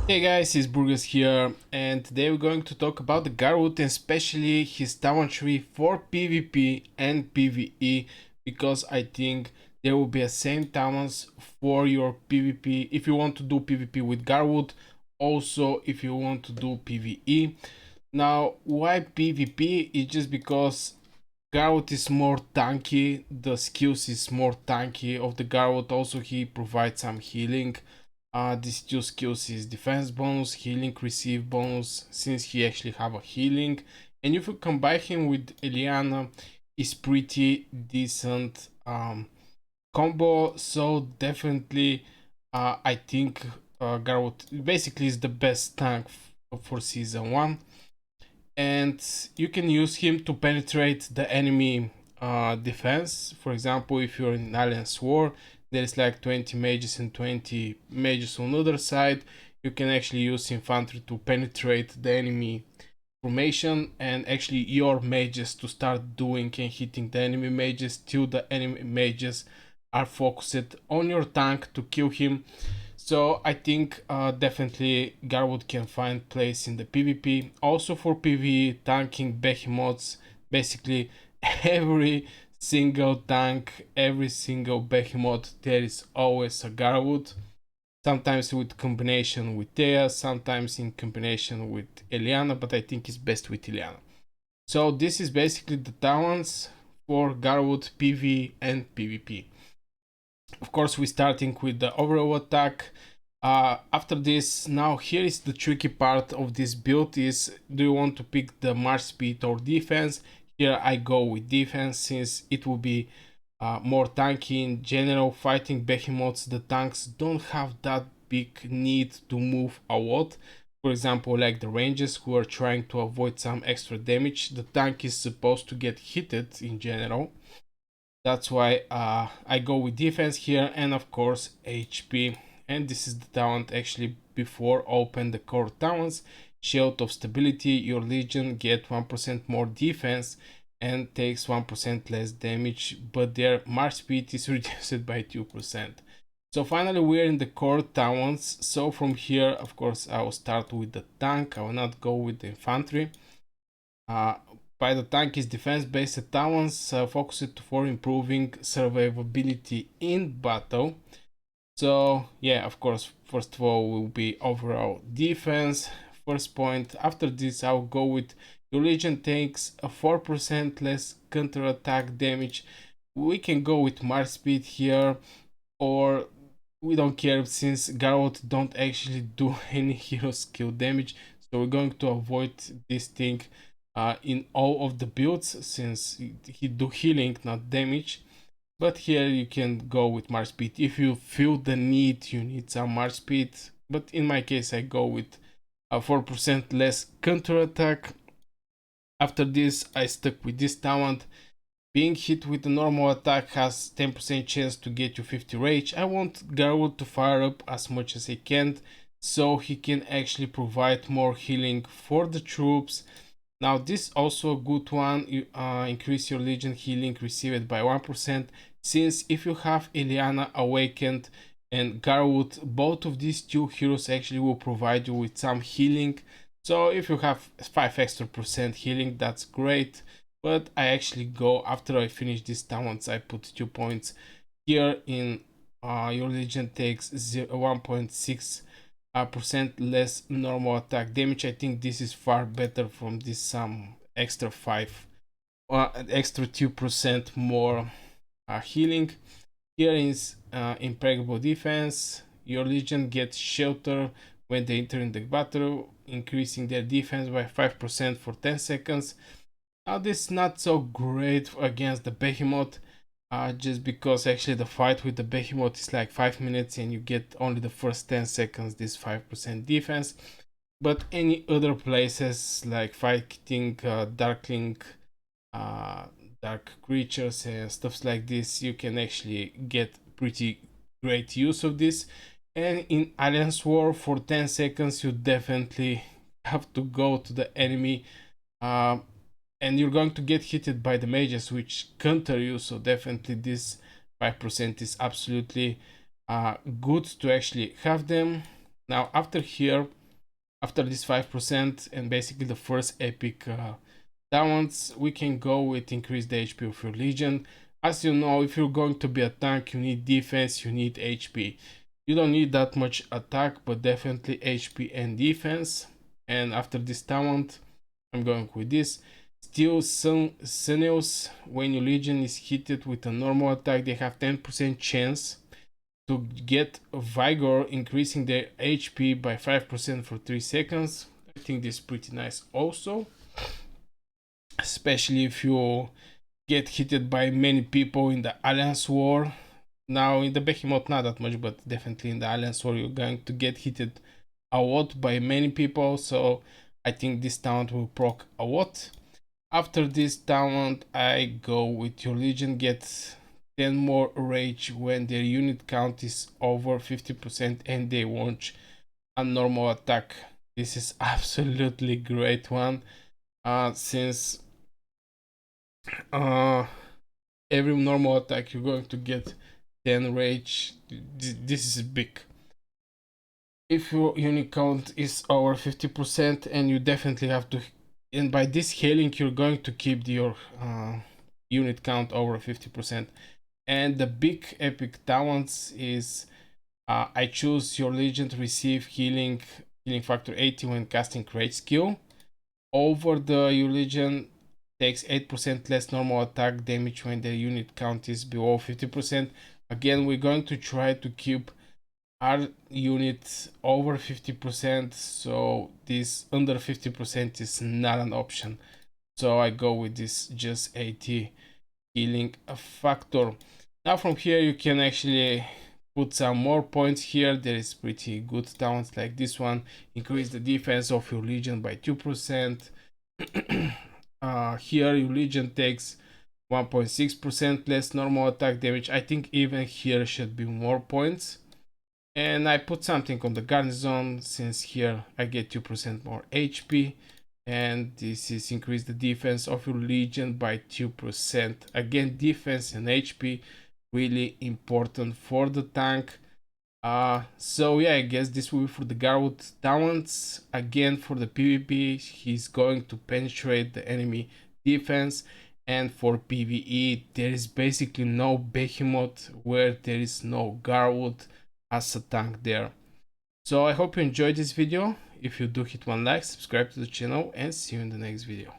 Hey guys, it's Burgas here, and today we're going to talk about the Garwood and especially his talent tree for PvP and PvE, because I think there will be a same talents for your PvP if you want to do PvP with Garwood, also if you want to do PvE. Now, why PvP? It's just because Garwood is more tanky, the skills is more tanky of the Garwood. Also, he provides some healing. These two skills is defense bonus, healing receive bonus, since he actually have a healing. And if you combine him with Eliana, it's pretty decent combo. So definitely, I think Garwood basically is the best tank for season 1, and you can use him to penetrate the enemy defense. For example, if you're in Alliance War, there is like 20 mages and 20 mages on the other side. You can actually use infantry to penetrate the enemy formation, and actually your mages to start doing and hitting the enemy mages till the enemy mages are focused on your tank to kill him. So I think definitely Garwood can find place in the PvP. Also for PvE, tanking Behemoths, basically every single tank, every single Behemoth, there is always a Garwood. Sometimes with combination with Thea, sometimes in combination with Eliana, but I think it's best with Eliana. So this is basically the talents for Garwood PvE and PvP. Of course, we're starting with the overall attack. After this, now here is the tricky part of this build: is do you want to pick the march speed or defense? Here I go with defense, since it will be more tanky. In general, fighting behemoths, the tanks don't have that big need to move a lot. For example, like the rangers who are trying to avoid some extra damage, the tank is supposed to get hitted in general. That's why I go with defense here, and of course HP. And this is the talent actually before open the core talents. Shield of Stability, your legion get 1% more defense and takes 1% less damage, but their march speed is reduced by 2%. So finally we are in the core talents. So from here, of course, I will start with the tank. I will not go with the infantry. By the tank is defense-based talents focused for improving survivability in battle. So yeah, of course, first of all will be overall defense. First point. After this, I'll go with your legion takes a 4% less counter-attack damage. We can go with march speed here, or we don't care, since Garwood don't actually do any hero skill damage. So we're going to avoid this thing in all of the builds, since he do healing, not damage. But here you can go with march speed if you feel the need, you need some march speed. But in my case, I go with a 4% less counter attack. After this, I stuck with this talent. Being hit with a normal attack has 10% chance to get you 50 rage. I want Garwood to fire up as much as he can, so he can actually provide more healing for the troops. Now this also a good one. You increase your legion healing received by 1%, since if you have Eliana Awakened and Garwood, both of these two heroes actually will provide you with some healing. So if you have 5 extra% healing, that's great. But I actually go, after I finish these talents, I put 2 points here in your legion takes 1.6% less normal attack damage. I think this is far better from this some extra 5 extra 2% more healing. Here is impregnable defense. Your legion gets shelter when they enter in the battle, increasing their defense by 5% for 10 seconds. Now this is not so great against the behemoth, just because actually the fight with the behemoth is like 5 minutes and you get only the first 10 seconds this 5% defense. But any other places like fighting darkling, dark creatures and stuff like this, you can actually get pretty great use of this. And in Alliance War for 10 seconds you definitely have to go to the enemy, and you're going to get hit by the mages which counter you, so definitely this 5% is absolutely good to actually have them. Now after here After this 5% and basically the first epic talents, we can go with increase the HP of your legion. As you know, if you're going to be a tank, you need defense, you need HP. You don't need that much attack, but definitely HP and defense. And after this talent, I'm going with this. Still, some sinews, when your legion is hit with a normal attack, they have 10% chance to get vigor, increasing their HP by 5% for 3 seconds. I think this is pretty nice also, especially if you get hit by many people in the Alliance War. Now in the Behemoth not that much, but definitely in the Alliance War you're going to get hit a lot by many people, so I think this talent will proc a lot. After this talent, I go with your legion, get 10 more rage when their unit count is over 50% and they launch a normal attack. This is absolutely great one, since every normal attack you're going to get 10 rage. This is big. If your unit count is over 50%, and you definitely have to, and by this healing you're going to keep your unit count over 50%. And the big epic talents is I choose your legion to receive healing factor 80 when casting rage skill. Over the your legion takes 8% less normal attack damage when the unit count is below 50%. Again, we're going to try to keep our units over 50%, so this under 50% is not an option. So I go with this just 80 healing factor. Now from here you can actually put some more points here. There is pretty good talents like this one. Increase the defense of your legion by 2%. Here your legion takes 1.6% less normal attack damage. I think even here should be more points. And I put something on the garrison, since here I get 2% more HP, and this is increase the defense of your legion by 2%. Again, defense and HP really important for the tank. So yeah, I guess this will be for the Garwood talents. Again, for the PvP, he's going to penetrate the enemy defense, and for PvE, there is basically no Behemoth where there is no Garwood as a tank there. So I hope you enjoyed this video. If you do, hit one like, subscribe to the channel, and see you in the next video.